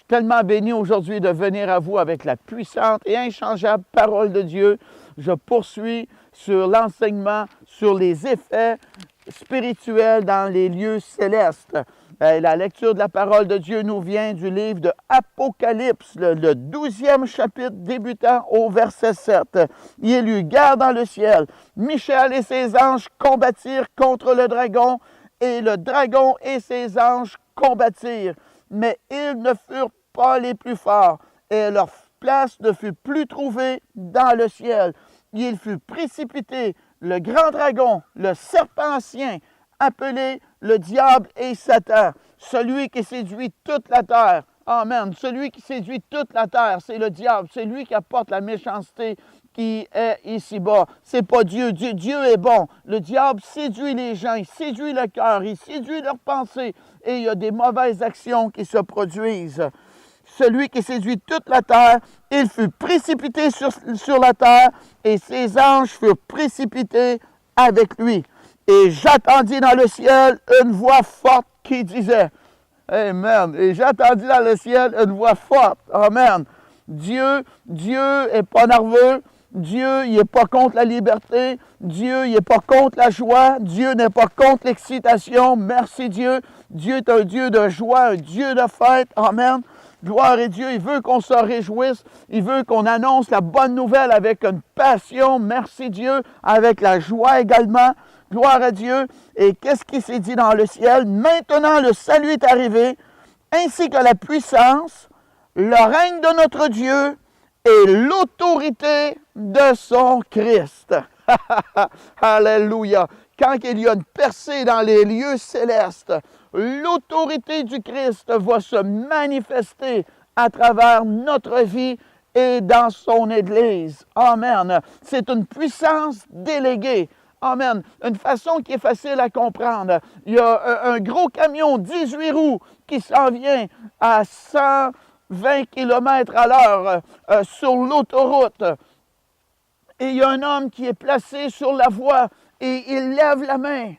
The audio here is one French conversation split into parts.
suis tellement béni aujourd'hui de venir à vous avec la puissante et inchangeable parole de Dieu. Je poursuis sur l'enseignement, sur les effets spirituels dans les lieux célestes. La lecture de la parole de Dieu nous vient du livre de Apocalypse, le 12e chapitre débutant au verset 7. Il est lu: guerre dans le ciel. Michel et ses anges combattirent contre le dragon, et le dragon et ses anges combattirent. Mais ils ne furent pas les plus forts, et leur place ne fut plus trouvée dans le ciel. Il fut précipité, le grand dragon, le serpent ancien, appelé le diable et Satan, celui qui séduit toute la terre. Amen. Celui qui séduit toute la terre, c'est le diable. C'est lui qui apporte la méchanceté qui est ici-bas. C'est pas Dieu. Dieu est bon. Le diable séduit les gens, il séduit le cœur, il séduit leurs pensées, et il y a des mauvaises actions qui se produisent. Celui qui séduit toute la terre, il fut précipité sur la terre, et ses anges furent précipités avec lui. Et j'entendis dans le ciel une voix forte qui disait, Amen. Et j'entendis dans le ciel une voix forte. Amen. Dieu n'est pas nerveux. Dieu, il n'est pas contre la liberté. Dieu, il n'est pas contre la joie. Dieu n'est pas contre l'excitation. Merci Dieu. Dieu est un Dieu de joie, un Dieu de fête. Amen. Gloire à Dieu. Il veut qu'on se réjouisse. Il veut qu'on annonce la bonne nouvelle avec une passion. Merci Dieu. Avec la joie également. Gloire à Dieu. Et qu'est-ce qui s'est dit dans le ciel? Maintenant, le salut est arrivé, ainsi que la puissance, le règne de notre Dieu et l'autorité de son Christ. Alléluia. Quand il y a une percée dans les lieux célestes, l'autorité du Christ va se manifester à travers notre vie et dans son Église. Amen. C'est une puissance déléguée. Amen. Une façon qui est facile à comprendre. Il y a un gros camion 18 roues qui s'en vient à 120 km à l'heure sur l'autoroute. Et il y a un homme qui est placé sur la voie et il lève la main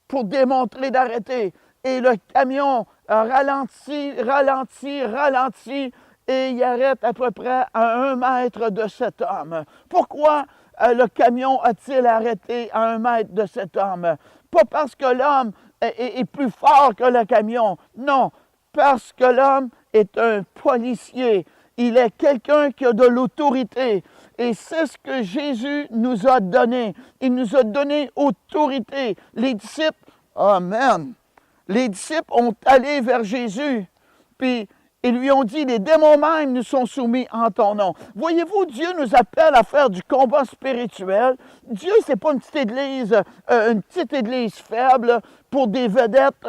pour démontrer d'arrêter. Et le camion ralentit et il arrête à peu près à 1 mètre de cet homme. Pourquoi le camion a-t-il arrêté à 1 mètre de cet homme? Pas parce que l'homme est plus fort que le camion. Non, parce que l'homme est un policier. Il est quelqu'un qui a de l'autorité. Et c'est ce que Jésus nous a donné. Il nous a donné autorité. Les disciples, amen. Les disciples ont allé vers Jésus, puis ils lui ont dit, les démons même nous sont soumis en ton nom. Voyez-vous, Dieu nous appelle à faire du combat spirituel. Dieu, ce n'est pas une petite église faible pour des vedettes,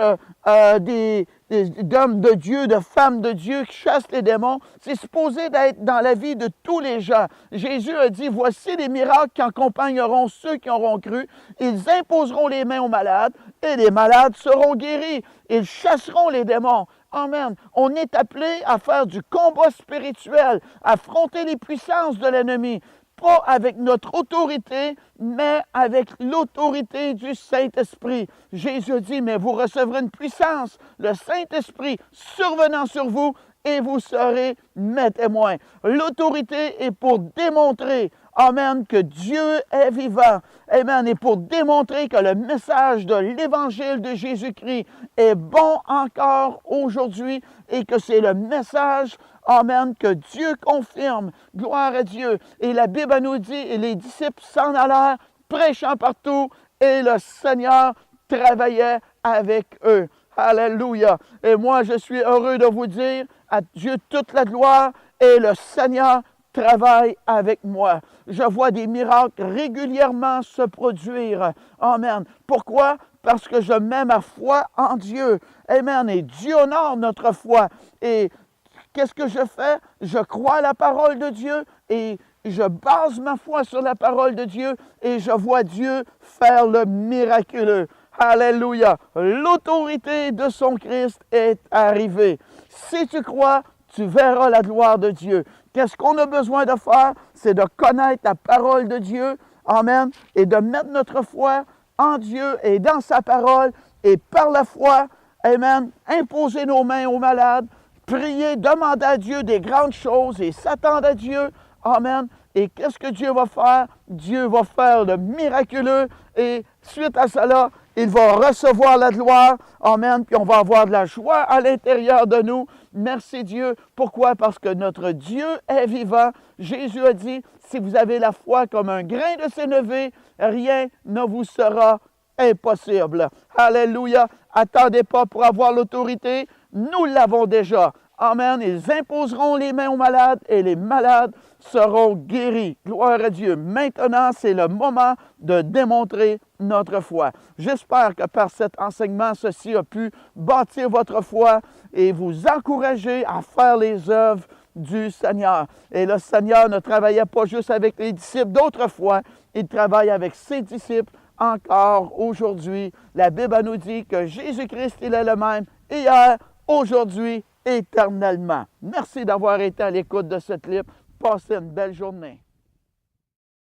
d'hommes de Dieu, de femmes de Dieu qui chassent les démons. C'est supposé d'être dans la vie de tous les gens. Jésus a dit, voici les miracles qui accompagneront ceux qui auront cru. Ils imposeront les mains aux malades et les malades seront guéris. Ils chasseront les démons. Amen. On est appelé à faire du combat spirituel, à affronter les puissances de l'ennemi, pas avec notre autorité, mais avec l'autorité du Saint-Esprit. Jésus dit, mais vous recevrez une puissance, le Saint-Esprit survenant sur vous, et vous serez mes témoins. L'autorité est pour démontrer, amen, que Dieu est vivant. Amen. Et pour démontrer que le message de l'Évangile de Jésus-Christ est bon encore aujourd'hui et que c'est le message, amen, que Dieu confirme. Gloire à Dieu. Et la Bible nous dit, et les disciples s'en allèrent, prêchant partout, et le Seigneur travaillait avec eux. Alléluia. Et moi, je suis heureux de vous dire, à Dieu toute la gloire, et le Seigneur travaille avec moi. Je vois des miracles régulièrement se produire. Amen. Pourquoi? Parce que je mets ma foi en Dieu. Amen. Et Dieu honore notre foi. Et qu'est-ce que je fais? Je crois à la parole de Dieu et je base ma foi sur la parole de Dieu et je vois Dieu faire le miraculeux. Alléluia. L'autorité de son Christ est arrivée. Si tu crois, tu verras la gloire de Dieu. Qu'est-ce qu'on a besoin de faire? C'est de connaître la parole de Dieu. Amen. Et de mettre notre foi en Dieu et dans sa parole. Et par la foi, amen, imposer nos mains aux malades, prier, demander à Dieu des grandes choses et s'attendre à Dieu. Amen. Et qu'est-ce que Dieu va faire? Dieu va faire le miraculeux et suite à cela, il va recevoir la gloire. Amen. Puis on va avoir de la joie à l'intérieur de nous. Merci Dieu. Pourquoi? Parce que notre Dieu est vivant. Jésus a dit, si vous avez la foi comme un grain de sénévé, rien ne vous sera impossible. Alléluia. Attendez pas pour avoir l'autorité. Nous l'avons déjà. Amen. Ils imposeront les mains aux malades et les malades seront guéris. Gloire à Dieu. Maintenant, c'est le moment de démontrer notre foi. J'espère que par cet enseignement, ceci a pu bâtir votre foi et vous encourager à faire les œuvres du Seigneur. Et le Seigneur ne travaillait pas juste avec les disciples d'autrefois, il travaille avec ses disciples encore aujourd'hui. La Bible nous dit que Jésus-Christ, il est le même hier, aujourd'hui, éternellement. Merci d'avoir été à l'écoute de ce clip. Passez une belle journée.